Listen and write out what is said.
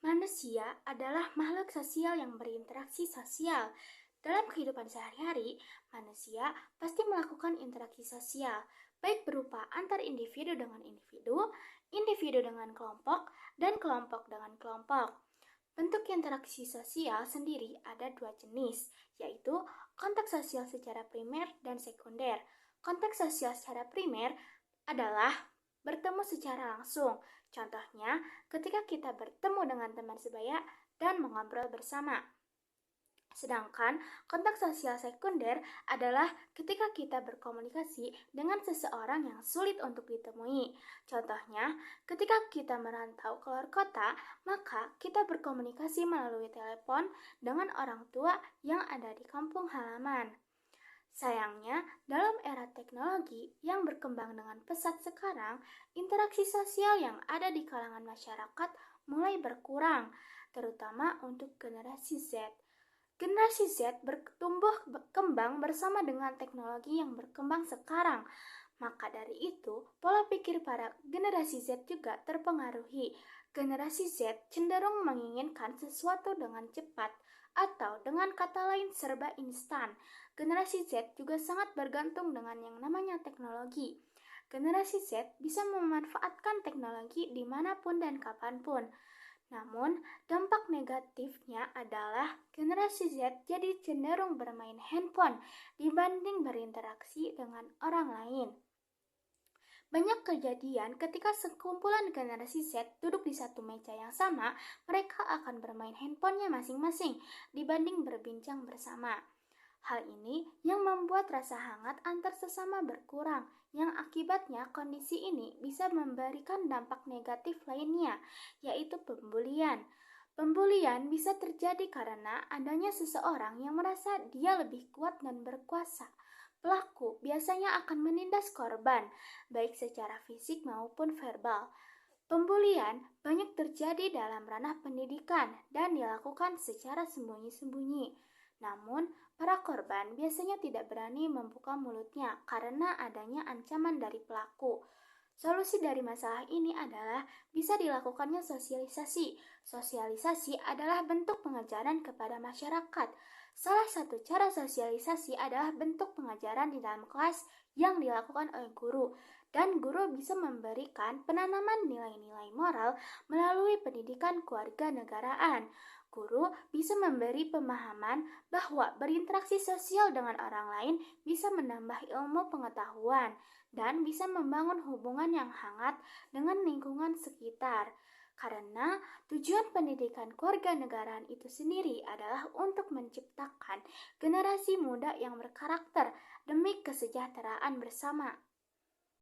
Manusia adalah makhluk sosial yang berinteraksi sosial. Dalam kehidupan sehari-hari, manusia pasti melakukan interaksi sosial, baik berupa antar individu dengan individu, individu dengan kelompok, dan kelompok dengan kelompok. Bentuk interaksi sosial sendiri ada dua jenis, yaitu konteks sosial secara primer dan sekunder. Konteks sosial secara primer adalah bertemu secara langsung. Contohnya, ketika kita bertemu dengan teman sebaya dan mengobrol bersama. Sedangkan konteks sosial sekunder adalah ketika kita berkomunikasi dengan seseorang yang sulit untuk ditemui. Contohnya, ketika kita merantau keluar kota, maka kita berkomunikasi melalui telepon dengan orang tua yang ada di kampung halaman. Sayangnya, dalam era teknologi yang berkembang dengan pesat sekarang, interaksi sosial yang ada di kalangan masyarakat mulai berkurang, terutama untuk generasi Z. Generasi Z bertumbuh kembang bersama dengan teknologi yang berkembang sekarang. Maka dari itu, pola pikir para generasi Z juga terpengaruhi. Generasi Z cenderung menginginkan sesuatu dengan cepat, atau dengan kata lain serba instan. Generasi Z juga sangat bergantung dengan yang namanya teknologi. Generasi Z bisa memanfaatkan teknologi dimanapun dan kapanpun. Namun, dampak negatifnya adalah generasi Z jadi cenderung bermain handphone dibanding berinteraksi dengan orang lain. Banyak kejadian ketika sekumpulan generasi Z duduk di satu meja yang sama, mereka akan bermain handphonenya masing-masing dibanding berbincang bersama. Hal ini yang membuat rasa hangat antar sesama berkurang, yang akibatnya kondisi ini bisa memberikan dampak negatif lainnya, yaitu pembulian. Pembulian bisa terjadi karena adanya seseorang yang merasa dia lebih kuat dan berkuasa. Pelaku biasanya akan menindas korban, baik secara fisik maupun verbal. Pembulian banyak terjadi dalam ranah pendidikan dan dilakukan secara sembunyi-sembunyi. Namun, para korban biasanya tidak berani membuka mulutnya karena adanya ancaman dari pelaku. Solusi dari masalah ini adalah bisa dilakukannya sosialisasi. Sosialisasi adalah bentuk pengajaran kepada masyarakat. Salah satu cara sosialisasi adalah bentuk pengajaran di dalam kelas yang dilakukan oleh guru, dan guru bisa memberikan penanaman nilai-nilai moral melalui pendidikan kewarganegaraan. Guru bisa memberi pemahaman bahwa berinteraksi sosial dengan orang lain bisa menambah ilmu pengetahuan dan bisa membangun hubungan yang hangat dengan lingkungan sekitar. Karena tujuan pendidikan kewarganegaraan itu sendiri adalah untuk menciptakan generasi muda yang berkarakter demi kesejahteraan bersama.